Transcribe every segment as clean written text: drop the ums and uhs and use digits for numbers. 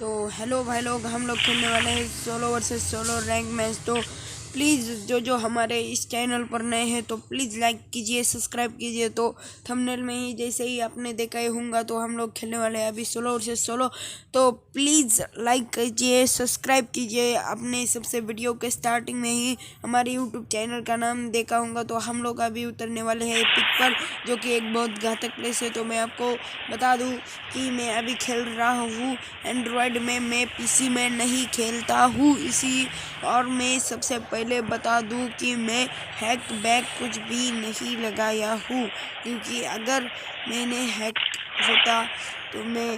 तो हेलो भाई लोग, हम लोग खेलने वाले हैं solo versus solo rank match. तो प्लीज़ जो हमारे इस चैनल पर नए हैं तो प्लीज़ लाइक कीजिए, सब्सक्राइब कीजिए। तो थंबनेल में ही जैसे ही आपने देखा ही होगा तो हम लोग खेलने वाले हैं अभी सोलो वर्सेस सोलो। तो प्लीज़ लाइक कीजिए, सब्सक्राइब कीजिए। आपने सबसे वीडियो के स्टार्टिंग में ही हमारे यूट्यूब चैनल का नाम देखा होगा। तो हम लोग अभी उतरने वाले हैं पिक पर, जो कि एक बहुत घातक प्लेस है। तो मैं आपको बता दूं कि मैं अभी खेल रहा हूँ एंड्रॉयड में, मैं पीसी में नहीं खेलता हूँ इसी। और मैं सबसे पहले बता दूं कि मैं हैक बैक कुछ भी नहीं लगाया हूँ, क्योंकि अगर मैंने हैक होता तो मैं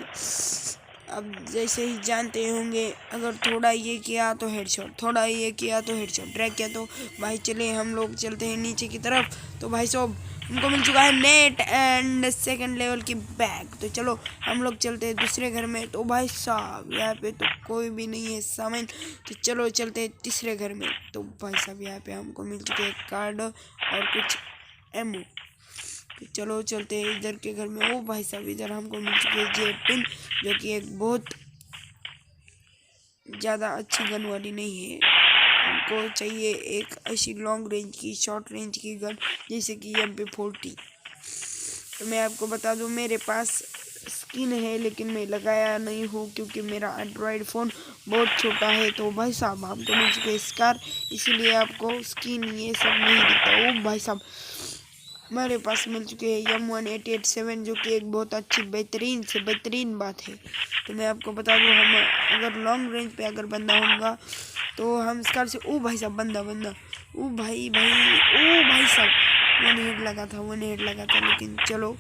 अब जैसे ही जानते होंगे, अगर थोड़ा ये किया तो हेडशॉट, थोड़ा ये किया तो हेडशॉट, ड्रैग किया तो भाई चले हम लोग चलते हैं नीचे की तरफ। तो भाई साहब हमको मिल चुका है नेट एंड सेकंड लेवल की बैग। तो चलो हम लोग चलते हैं दूसरे घर में। तो भाई साहब यहाँ पे तो कोई भी नहीं है सामान, तो चलो चलते हैं तीसरे घर में। तो भाई साहब यहाँ पे हमको मिल चुके हैं कार्ड और कुछ एमओ। तो चलो चलते हैं इधर के घर में। ओ भाई साहब इधर हमको मिल चुकी है जेट पिन, जो कि एक बहुत ज़्यादा अच्छी गन वाली नहीं है। हमको चाहिए एक ऐसी लॉन्ग रेंज की, शॉर्ट रेंज की गन, जैसे कि MP40। तो मैं आपको बता दूं मेरे पास स्किन है, लेकिन मैं लगाया नहीं हूँ क्योंकि मेरा एंड्रॉयड फ़ोन बहुत छोटा है। तो भाई साहब हमको मिल चुके स्कार, इसीलिए आपको स्किन ये सब नहीं दिखता। ओ भाई साहब हमारे पास मिल चुके हैं M1887, जो कि एक बहुत अच्छी बेहतरीन से बेहतरीन बात है। तो मैं आपको बता दूं, हम अगर लॉन्ग रेंज पे अगर बंदा होगा तो हम स्कार से। ओ भाई साहब बंदा बंदा, ओ भाई भाई, ओ भाई साहब वन हेड लगा था। लेकिन चलो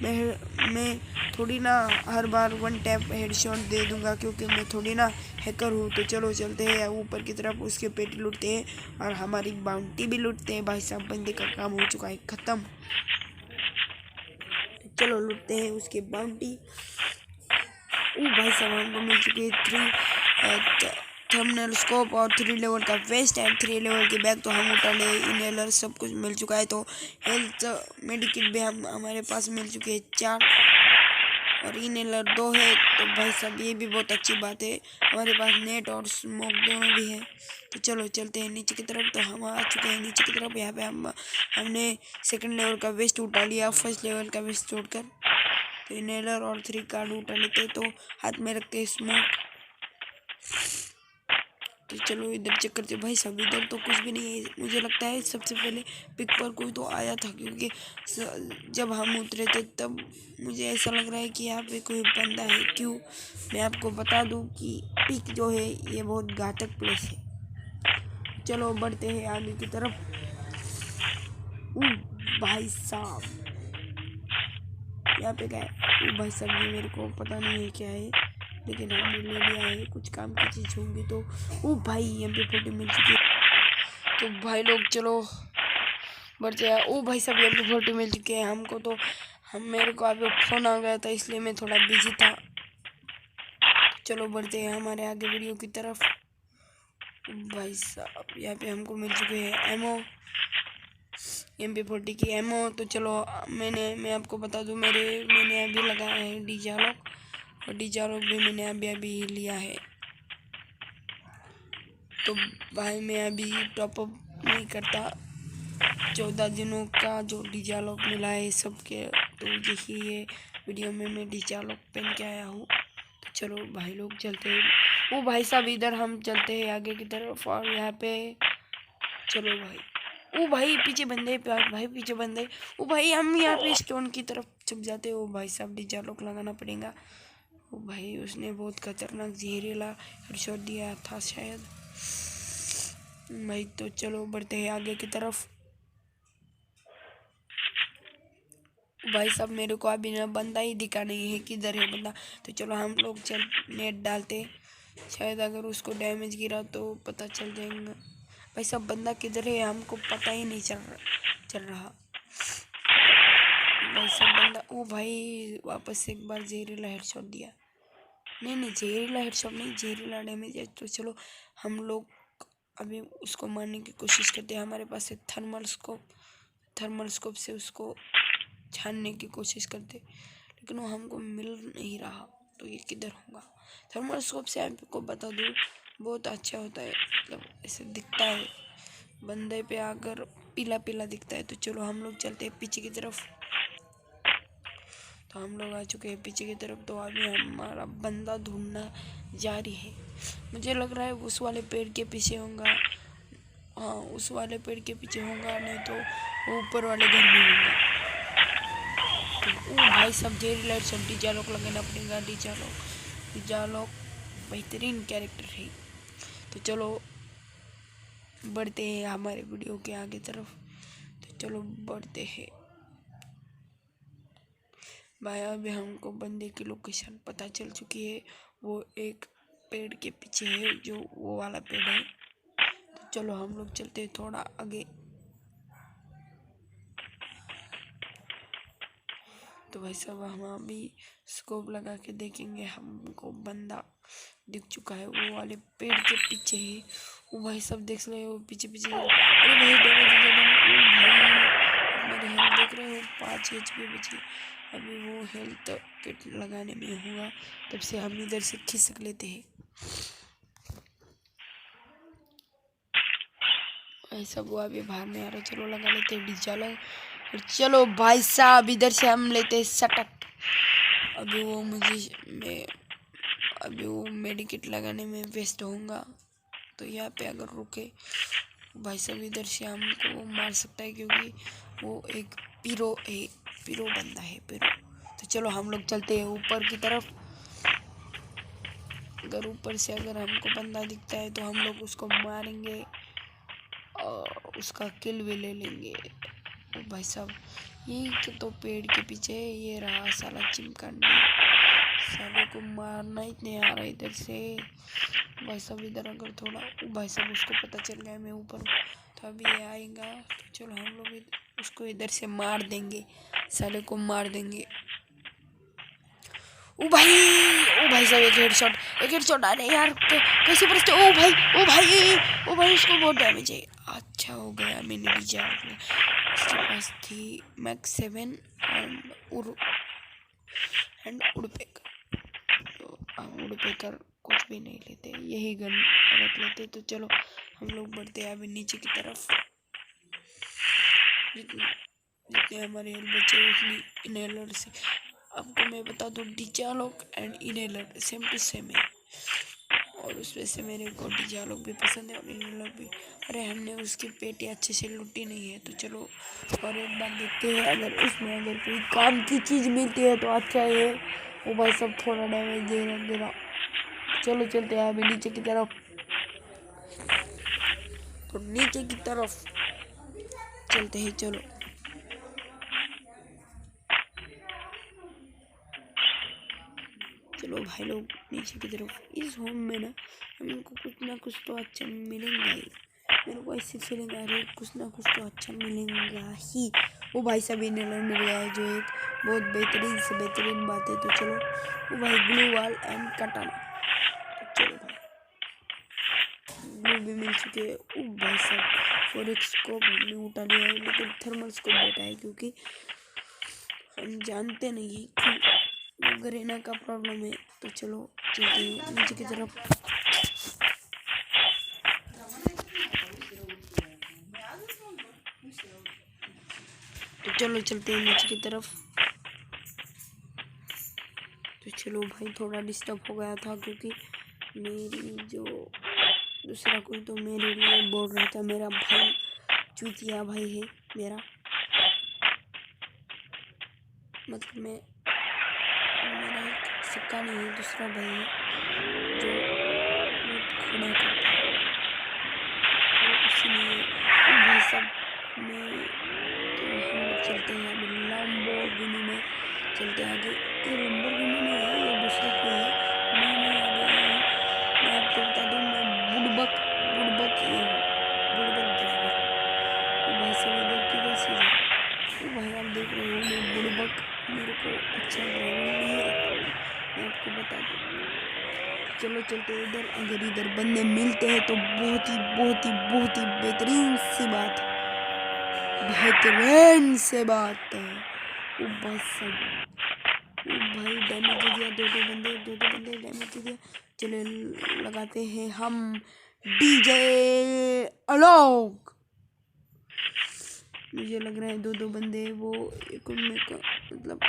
मैं थोड़ी ना हर बार वन टैप हेडशॉट दे दूंगा, क्योंकि मैं थोड़ी ना हैकर हूँ। तो चलो चलते हैं ऊपर की तरफ, उसके पेट लूटते हैं और हमारी बाउंटी भी लूटते हैं। भाई साहब बंदे का काम हो चुका है ख़त्म। तो चलो लूटते हैं उसकी बाउंटी। ओ भाई साहब हमको मिल चुकी है 3 थंबनेल स्कोप और 3 लेवल का वेस्ट एंड 3 लेवल की बैग। तो हम उठा ले, इनहेलर सब कुछ मिल चुका है। तो हेल्थ मेडिकिट भी हमारे पास मिल चुके हैं 4 और इनहेलर 2 है। तो भाई साहब ये भी बहुत अच्छी बात है, हमारे पास नेट और स्मोक दोनों भी है। तो चलो चलते हैं नीचे की तरफ। तो हम आ चुके हैं नीचे की तरफ। यहाँ पे हमने सेकंड लेवल का वेस्ट उठा लिया, फर्स्ट लेवल का वेस्ट छोड़कर। तो इनहेलर और 3 कार्ड उठा लेते, तो हाथ में रखते स्मोक। तो चलो इधर चेक करते। भाई साहब इधर तो कुछ भी नहीं है। मुझे लगता है सबसे पहले पिक पर कोई तो आया था, क्योंकि जब हम उतरे थे तब मुझे ऐसा लग रहा है कि यहाँ पे कोई बंदा है। क्यों, मैं आपको बता दूं कि पिक जो है ये बहुत घातक प्लेस है। चलो बढ़ते हैं आगे की तरफ। भाई साहब यहाँ पे क्या है? भाई साहब ये मेरे को पता नहीं है क्या है, लेकिन हमने ले लिया है, कुछ काम की चीज़ होंगी। तो ओ भाई MP40 मिल चुकी है। तो भाई लोग चलो बढ़ते हैं। ओ भाई साहब MP40 मिल चुके हैं हमको। तो मेरे को अभी फ़ोन आ गया था, इसलिए मैं थोड़ा बिजी था। तो चलो बढ़ते हैं हमारे आगे वीडियो की तरफ। भाई साहब यहाँ पे हमको मिल चुके हैं एमओ, MP40 की एमओ। तो चलो मैं आपको बता दूं, मैंने अभी लगाया है डीजालॉक, और डीजालॉक भी मैंने अभी लिया है। तो भाई मैं अभी टॉपअप नहीं करता, 14 दिनों का जो डीजालॉक मिला है सबके। तो यही ये वीडियो में मैं डीजालॉक पहन के आया हूँ। तो चलो भाई लोग चलते हैं। ओ भाई साहब इधर हम चलते हैं आगे की तरफ, और यहाँ पे चलो भाई। ओ भाई पीछे बंदे, भाई पीछे बंदे। ओ भाई हम यहाँ पे स्टोन की तरफ छुप जाते। ओ भाई साहब डीजालॉक लगाना पड़ेगा। ओ भाई उसने बहुत खतरनाक जहरीला हेडशॉट दिया था शायद भाई। तो चलो बढ़ते हैं आगे की तरफ। भाई साहब मेरे को अभी ना बंदा ही दिखा नहीं है, किधर है बंदा। तो चलो हम लोग चल नेट डालते, शायद अगर उसको डैमेज गिरा तो पता चल जाएगा। भाई साहब बंदा किधर है हमको पता ही नहीं चल रहा। भाई साहब बंदा, ओ भाई वापस से एक बार जहरीला हेडशॉट दिया। नहीं जहरीला हेडशॉट नहीं, जहरीला डैमेज है। तो चलो हम लोग अभी उसको मारने की कोशिश करते हैं। हमारे पास है थर्मल स्कोप से उसको छानने की कोशिश करते, लेकिन वो हमको मिल नहीं रहा। तो ये किधर होगा। थर्मोस्कोप से आपको बता दूँ बहुत अच्छा होता है, मतलब ऐसे दिखता है बंदे पे अगर पीला पीला दिखता है। तो चलो हम लोग चलते हैं पीछे की तरफ। तो हम लोग आ चुके हैं पीछे की तरफ। तो अभी हमारा बंदा ढूंढना जारी है। मुझे लग रहा है उस वाले पेड़ के पीछे होगा। हाँ, उस वाले पेड़ के पीछे होगा, नहीं तो ऊपर वाले घर में होगा। तो ओ भाई सब जेरी लाइट सब डीजा लोग लगे ना अपनी गाड़ी चालक। डीजा लोग बेहतरीन कैरेक्टर है। तो चलो बढ़ते हैं हमारे वीडियो के आगे तरफ। तो चलो बढ़ते हैं भाई। अभी हमको बंदे की लोकेशन पता चल चुकी है। वो एक पेड़ के पीछे है, जो वो वाला पेड़ है। तो चलो हम लोग चलते हैं थोड़ा आगे। तो भाई साहब हम अभी स्कोप लगा के देखेंगे। हमको बंदा दिख चुका है, वो वाले पेड़ के पीछे है। वो भाई सब देख रहे हो पीछे पीछे। अरे भाई मेरे हेल्थ देख रहे हो 5 HP बची। अभी वो हेल्थ किट लगाने में होगा, तब से हम इधर से खिसक लेते हैं। ऐसा वो अभी बाहर नहीं आ रहा। चलो लगा लेते हैं डीजा लोग। चलो भाई साहब इधर से हम लेते हैं सटक। अभी वो मेडिकेट लगाने में व्यस्त होऊंगा। तो यहाँ पे अगर रुके भाई साहब इधर से हमको मार सकता है, क्योंकि वो एक पीरो बंदा है पीरो। तो चलो हम लोग चलते हैं ऊपर की तरफ। अगर ऊपर से अगर हमको बंदा दिखता है तो हम लोग उसको मारेंगे और उसका किल भी ले लेंगे। भाई साहब ये तो पेड़ के पीछे ये रहा साला चिमकांडी। साले को मारना इतने आ रहा है इधर से। भाई साहब इधर अगर थोड़ा भाई साहब उसको पता चल गया मैं ऊपर तो अभी ये आएगा। तो चलो हम लोग उसको इधर से मार देंगे, साले को मार देंगे। ओ भाई साहब एक हेडशॉट। अरे यार कैसे बचते। ओ भाई उसको बहुत डैमेज है। अच्छा हो गया मैंने डीजा उसके पास थी मैक्स 7 एंड उड़पेकर। तो हम उड़पेकर कुछ भी नहीं लेते, यही गन रख लेते। तो चलो हम लोग बढ़ते हैं अभी नीचे की तरफ। जितने हमारे हेल्थ बचे उतनी इनहेलर से आपको मैं बता दूँ डिजालॉग and inhaler same to same है। और उसमें से मेरे को डिजालॉग भी पसंद है और इनहेलर भी। अरे हमने उसकी पेटी अच्छे से लूटी नहीं है। तो चलो और एक बार देखते हैं अगर उसमें अगर कोई काम की चीज़ मिलती है तो अच्छा है। वो भाई सब थोड़ा डैमेज दे रहा। चलो चलते हैं अभी नीचे की तरफ। तो नीचे की तरफ चलते हैं। चलो भाई लोग नीचे की तरफ। इस होम में ना हमको कुछ ना कुछ तो अच्छा मिलेगा ही। मेरे को ऐसी फीलिंग आ रही है कुछ ना कुछ तो अच्छा मिलेगा ही। वो भाई सब इनहेलर मिल गया है, जो एक बहुत बेहतरीन से बेहतरीन बात है। तो चलो वो भाई ग्लू वॉल एंड कटाना। तो चलो भाई ग्लू भी मिल चुके हैं। ओ भाई साहब फोरेक्स स्कोप हमने उठा लिया है, लेकिन थर्मल स्कोप बेटा है, क्योंकि हम जानते नहीं कि गरेना का प्रॉब्लम है। तो चलो चलते हैं नीचे की तरफ। तो चलो चलते हैं नीचे की तरफ। तो चलो भाई थोड़ा डिस्टर्ब हो गया था, क्योंकि मेरी जो दूसरा कोई तो मेरे लिए बोल रहा था। मेरा भाई चूतिया भाई है मेरा, मतलब मेरा एक सिक्का नहीं है, दूसरा भाई है जो बहुत खुदा करता है। इसलिए भाई सब में तो हम लोग चलते हैं अभी लैम्बोर्गिनी में। चलते हैं आगे। ये लैम्बोर्गिनी नहीं है, ये दूसरी कोई है। मैं अभी आया हूँ। मैं आपको बता दूँ मैं बुड़बक ये हूँ, बुड़बक ड्राइवर। भाई सब इधर किधर से जाए। भाई आप देख रहे हो मैं बुड़बक, मेरे को अच्छा ड्राइविंग नहीं आता है, मैं आपको बता दूँ। चलो चलते इधर। अगर इधर बंदे मिलते हैं तो बहुत ही बेहतरीन सी बात है। बेहतरीन से बात है। वो बस सब भाई डैमेज दे दिया, दो दो बंदे डैमेज दे दिया। चलो लगाते हैं हम डीजे अलोक। मुझे लग रहा है दो बंदे वो एक उनमें का मतलब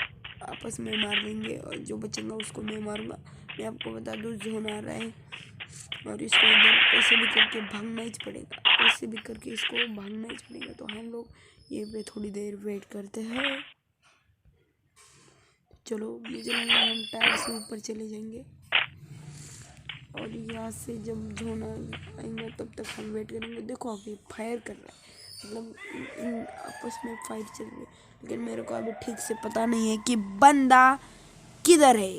आपस में मार देंगे और जो बचेगा उसको मैं मारूंगा। मैं आपको बता दूं जोन आ रहा है और इसको इधर कैसे भी करके भागना ही पड़ेगा, कैसे भी करके इसको भागना ही पड़ेगा। तो हम लोग ये पे थोड़ी देर वेट करते हैं। चलो मुझे लग रहा है हम टायर से ऊपर चले जाएंगे और यहाँ से जब जोन आएंगे तब तक हम वेट करेंगे। देखो अभी फायर कर रहा है, मतलब आपस में फाइट चल रही है, लेकिन मेरे को अभी ठीक से पता नहीं है कि बंदा किधर है,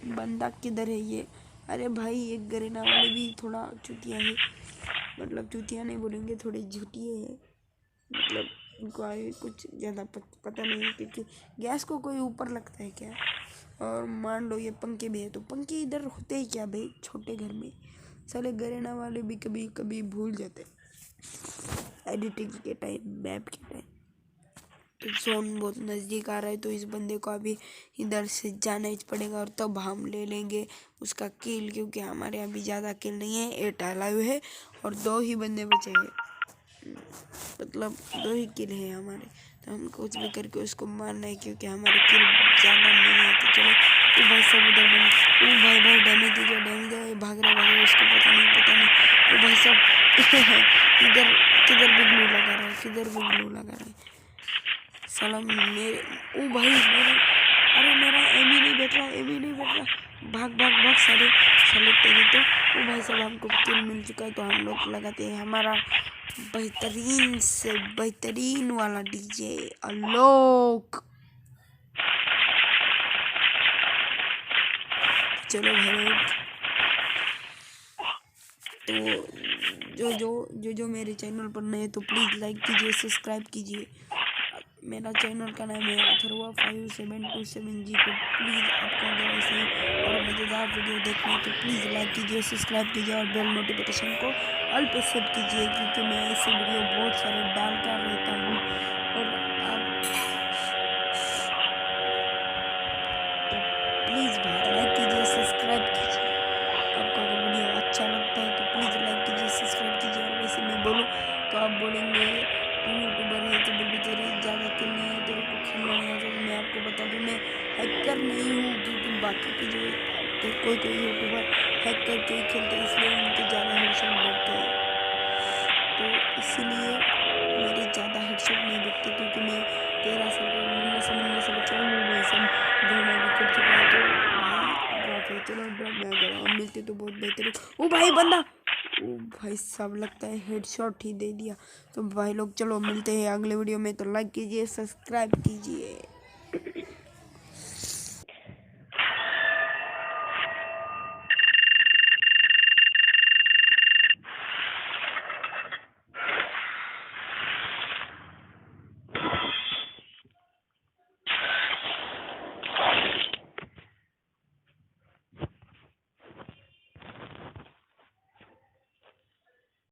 बंदा किधर है ये। अरे भाई ये गरेना वाले भी थोड़ा चुतिया है, मतलब चुतिया नहीं बोलेंगे, थोड़े झूठिए है, मतलब उनको आगे कुछ ज़्यादा पता नहीं है क्योंकि गैस को कोई ऊपर लगता है क्या। और मान लो ये पंखे भी है तो पंखे इधर होते ही क्या भाई छोटे घर में। साले गरेना वाले भी कभी कभी भूल जाते एडिटिंग के टाइम, मैप के टाइम। तो जोन बहुत नज़दीक आ रहा है तो इस बंदे को अभी इधर से जाना ही पड़ेगा और तब हम ले लेंगे उसका किल, क्योंकि हमारे अभी ज़्यादा किल नहीं है, 8 अलाइव है और 2 ही बंदे बचे हैं, मतलब 2 ही किल है हमारे। तो हम कुछ भी करके उसको मारना है क्योंकि हमारे किल ज़्यादा नहीं है। तो चलो वो भाई सब उधर बने, वो भाई डैमेज दे दिया, भाग रहा उसको पता नहीं वो भाई सब इधर किधर भी ग्लू लगा रहा है, किधर भी ग्लू लगा रहा है साला मेरे। ओ भाई मेरे, अरे मेरा एम ही नहीं बैठ रहा, भाग साले साले तेरी। तो ओ भाई साहब हमको किल मिल चुका है तो हम लोग लगाते हैं हमारा बेहतरीन से बेहतरीन वाला डीजे आलोक। चलो भाई लोग, तो जो मेरे चैनल पर नए तो प्लीज़ लाइक कीजिए, सब्सक्राइब कीजिए। मेरा चैनल का नाम है अथर्वा 5727 जी। को प्लीज़ आपको अगर ऐसे और मज़ेदार वीडियो देखना है तो प्लीज़ लाइक कीजिए, सब्सक्राइब कीजिए और बेल नोटिफिकेशन को ऑल पे सेट कीजिए, क्योंकि मैं ऐसे वीडियो बहुत सारे डालता रहता हूँ। और आप तो प्लीज़ भाई लाइक कीजिए, सब्सक्राइब कीजिए। आपको अगर वीडियो अच्छा लगता है तो प्लीज़ लाइक कीजिए, सब्सक्राइब कीजिए। और वैसे मैं बोलूँ तो आप बोलेंगे तू यूट्यूबर है तो भी तेरे ज़्यादा किल नहीं है, तेरे को खेलना नहीं आता। तो मैं आपको बता दूँ मैं हैकर नहीं हूँ, क्योंकि बाकी के जो कोई यूट्यूबर हैक करके ही खेलते हैं इसलिए उनके ज़्यादा हेडशॉट बढ़ते हैं। तो इसीलिए मेरे ज़्यादा हेडशॉट नहीं दिखते, क्योंकि मैं 13 साल का मुन्ना से बच्चा हूँ, वही सब जोना भी कर चुका है। तो भाई ड्रॉप है, चलो ड्रॉप में अगर हम मिलते तो बहुत बेहतर है। ओ भाई बंदा, ओ भाई सब लगता है हेडशॉट ही दे दिया। तो भाई लोग चलो मिलते हैं अगले वीडियो में, तो लाइक कीजिए, सब्सक्राइब कीजिए।